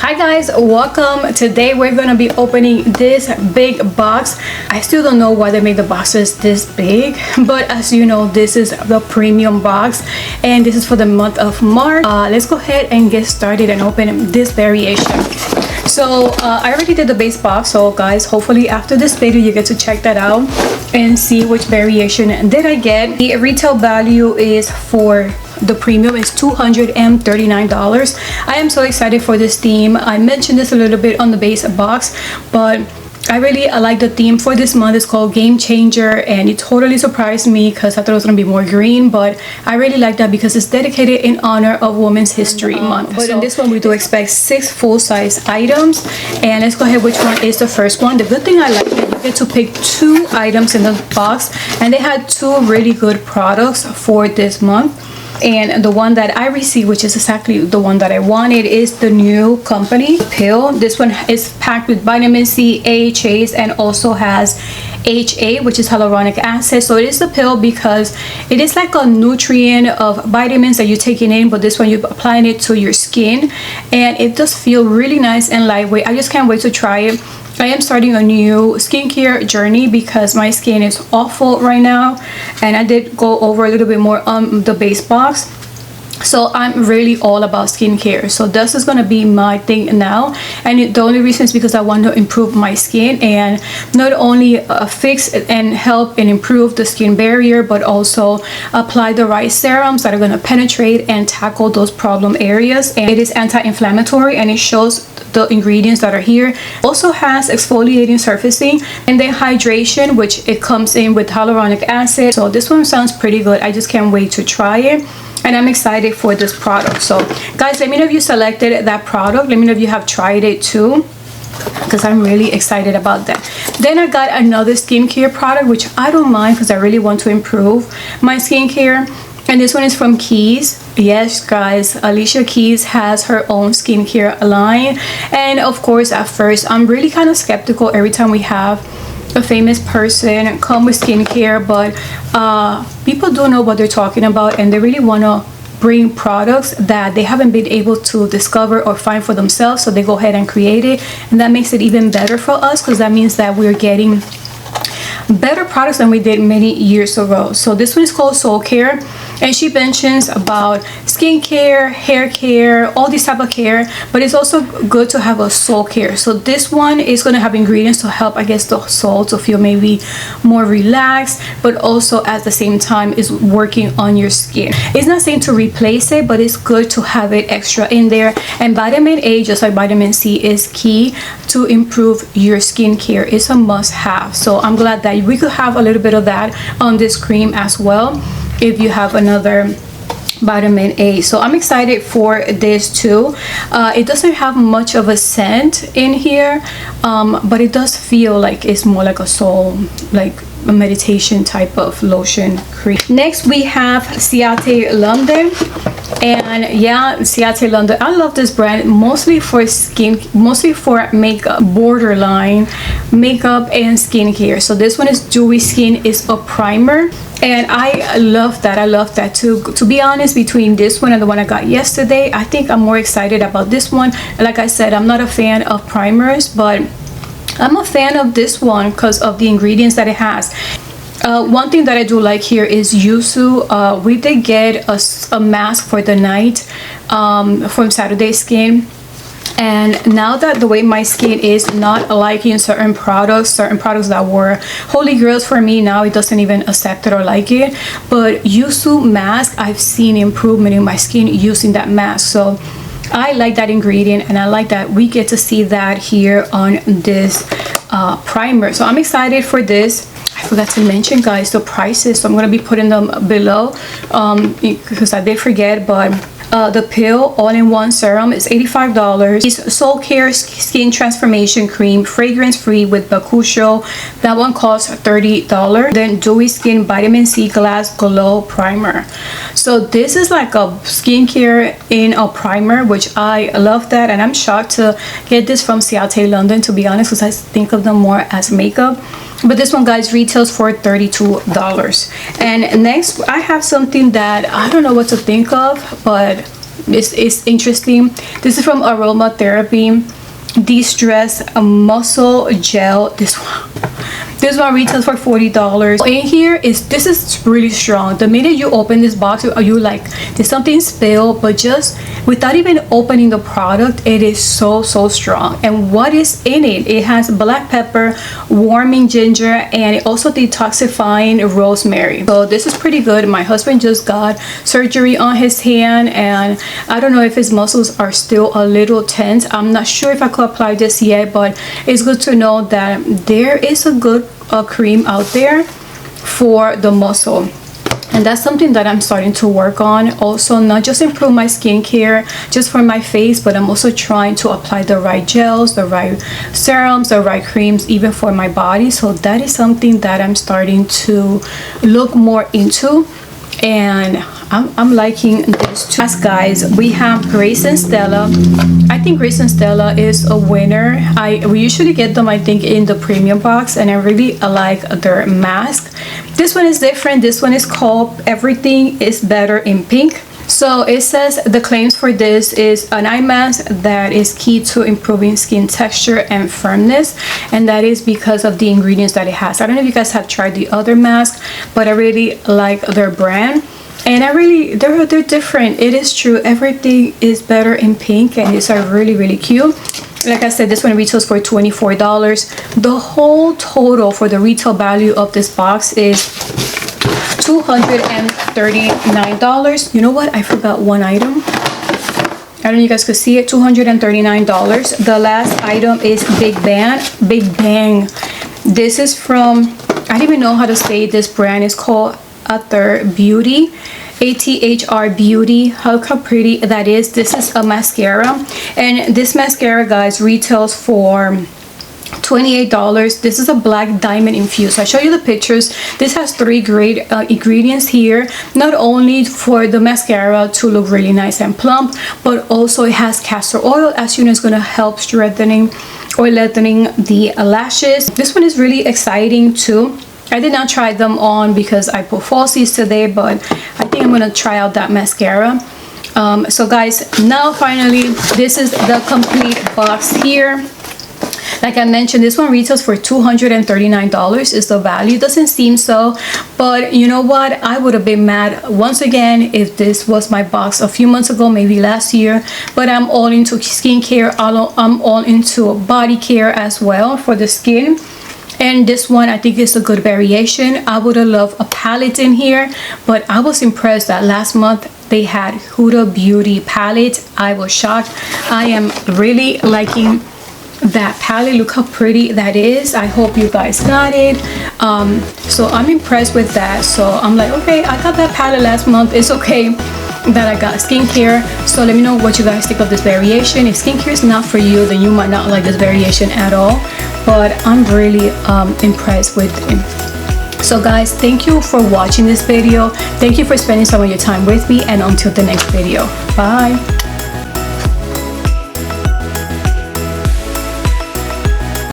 Hi guys, welcome. Today we're gonna be opening this big box. I still don't know why they make the boxes this big, but as you know, this is the premium box and this is for the month of March. Let's go ahead and get started and open this variation. So I already did the base box, so guys, hopefully after this video you get to check that out and see which variation did I get. The retail value is for the premium is $239. I am so excited for this theme. I mentioned this a little bit on the base box, but I really like the theme for this month. It's called Game Changer, and it totally surprised me because I thought it was going to be more green, but I really like that because it's dedicated in honor of Women's History Month. But in this one we do expect 6 full-size items, and let's go ahead. Which one is the first one? The good thing I like is you get to pick 2 items in the box, and they had 2 really good products for this month. And the one that I received, which is exactly the one that I wanted, is the new company pill. This one is packed with vitamin C, AHAs, and also has HA, which is hyaluronic acid. So it is a pill because it is like a nutrient of vitamins that you're taking in, but this one you're applying it to your skin, and it does feel really nice and lightweight. I just can't wait to try it. I am starting a new skincare journey because my skin is awful right now, and I did go over a little bit more on the base box. So I'm really all about skincare, so this is going to be my thing now, and the only reason is because I want to improve my skin and not only fix and help and improve the skin barrier, but also apply the right serums that are going to penetrate and tackle those problem areas. And it is anti-inflammatory, and it shows the ingredients that are here. Also has exfoliating surfacing and then hydration, which it comes in with hyaluronic acid. So this one sounds pretty good. I just can't wait to try it, and I'm excited for this product. So guys, let me know if you selected that product. Let me know if you have tried it too, because I'm really excited about that. Then I got another skincare product, which I don't mind because I really want to improve my skincare, and this one is from Keys. Yes guys, Alicia Keys has her own skincare line, and of course at first I'm really kind of skeptical every time we have a famous person come with skincare, but people do know what they're talking about, and they really want to bring products that they haven't been able to discover or find for themselves, so they go ahead and create it, and that makes it even better for us because that means that we're getting better products than we did many years ago. So this one is called Soul Care, and she mentions about skincare, hair care, all these type of care, but it's also good to have a soul care. So this one is going to have ingredients to help, I guess, the soul to feel maybe more relaxed, but also at the same time is working on your skin. It's not saying to replace it, but it's good to have it extra in there. And vitamin A, just like vitamin C, is key to improve your skincare. It's a must have. So I'm glad that we could have a little bit of that on this cream as well if you have another vitamin A. So I'm excited for this too. It doesn't have much of a scent in here, but it does feel like it's more like a soul, like a meditation type of lotion cream. Next we have Ciate London, and yeah, Ciate London, I love this brand mostly for skin, mostly for makeup, borderline makeup and skincare. So this one is Dewy Skin, is a primer, and I love that. I love that too. To be honest, between this one and the one I got yesterday, I think I'm more excited about this one. Like I said, I'm not a fan of primers, but I'm a fan of this one because of the ingredients that it has. One thing that I do like here is yuzu. We did get a mask for the night from Saturday Skin, and now that the way my skin is not liking certain products that were holy grails for me, now it doesn't even accept it or like it. But yuzu mask, I've seen improvement in my skin using that mask. So I like that ingredient, and I like that we get to see that here on this primer. So I'm excited for this. I forgot to mention guys the prices, so I'm going to be putting them below because I did forget. But the pill all-in-one serum is $85. It's Soul Care Skin Transformation Cream, fragrance free with bakusho. That one costs $30. Then Dewy Skin Vitamin C Glass Glow Primer. So this is like a skincare in a primer, which I love that, and I'm shocked to get this from Ciate London, to be honest, because I think of them more as makeup. But this one guys retails for $32. And next I have something that I don't know what to think of, but is interesting. This is from Aromatherapy De-Stress Muscle Gel. This one retails for $40. In here this is really strong. The minute you open this box, you like, there's something spilled, but just without even opening the product, it is so strong. And what is in it? It has black pepper, warming ginger, and it also detoxifying rosemary. So this is pretty good. My husband just got surgery on his hand, and I don't know if his muscles are still a little tense. I'm not sure if I could apply this yet, but it's good to know that there is a good cream out there for the muscle, and that's something that I'm starting to work on. Also, not just improve my skincare just for my face, but I'm also trying to apply the right gels, the right serums, the right creams, even for my body. So that is something that I'm starting to look more into, and I'm liking this too. As guys, we have Grace and Stella. I think Grace and Stella is a winner. We usually get them, I think, in the premium box, and I really like their mask. This one is different. This one is called Everything is Better in Pink. So it says the claims for this is an eye mask that is key to improving skin texture and firmness, and that is because of the ingredients that it has. I don't know if you guys have tried the other mask, but I really like their brand. And they're different. It is true, everything is better in pink, and these are really cute. Like I said, this one retails for $24. The whole total for the retail value of this box is $239. You know what, I forgot one item. I don't know if you guys could see it. $239. The last item is Big Bang. This is from, I don't even know how to say this brand. Is called Ather Beauty, ATHR Beauty. How pretty that is. This is a mascara, and this mascara, guys, retails for $28. This is a black diamond infused. I'll show you the pictures. This has 3 great ingredients here, not only for the mascara to look really nice and plump, but also it has castor oil, as you know, it's going to help strengthening or lengthening the lashes. This one is really exciting too. I did not try them on because I put falsies today, but I think I'm gonna try out that mascara. So guys, now finally, this is the complete box here. Like I mentioned, this one retails for $239 is the value. Doesn't seem so, but you know what, I would have been mad once again if this was my box a few months ago, maybe last year. But I'm all into skincare. I'm all into body care as well for the skin. And this one, I think, is a good variation. I would have loved a palette in here, but I was impressed that last month they had Huda Beauty palette. I was shocked. I am really liking that palette. Look how pretty that is. I hope you guys got it. So I'm impressed with that. So I'm like, okay, I got that palette last month. It's okay that I got skincare. So let me know what you guys think of this variation. If skincare is not for you, then you might not like this variation at all, but I'm really impressed with it. So guys, thank you for watching this video. Thank you for spending some of your time with me, and until the next video, bye.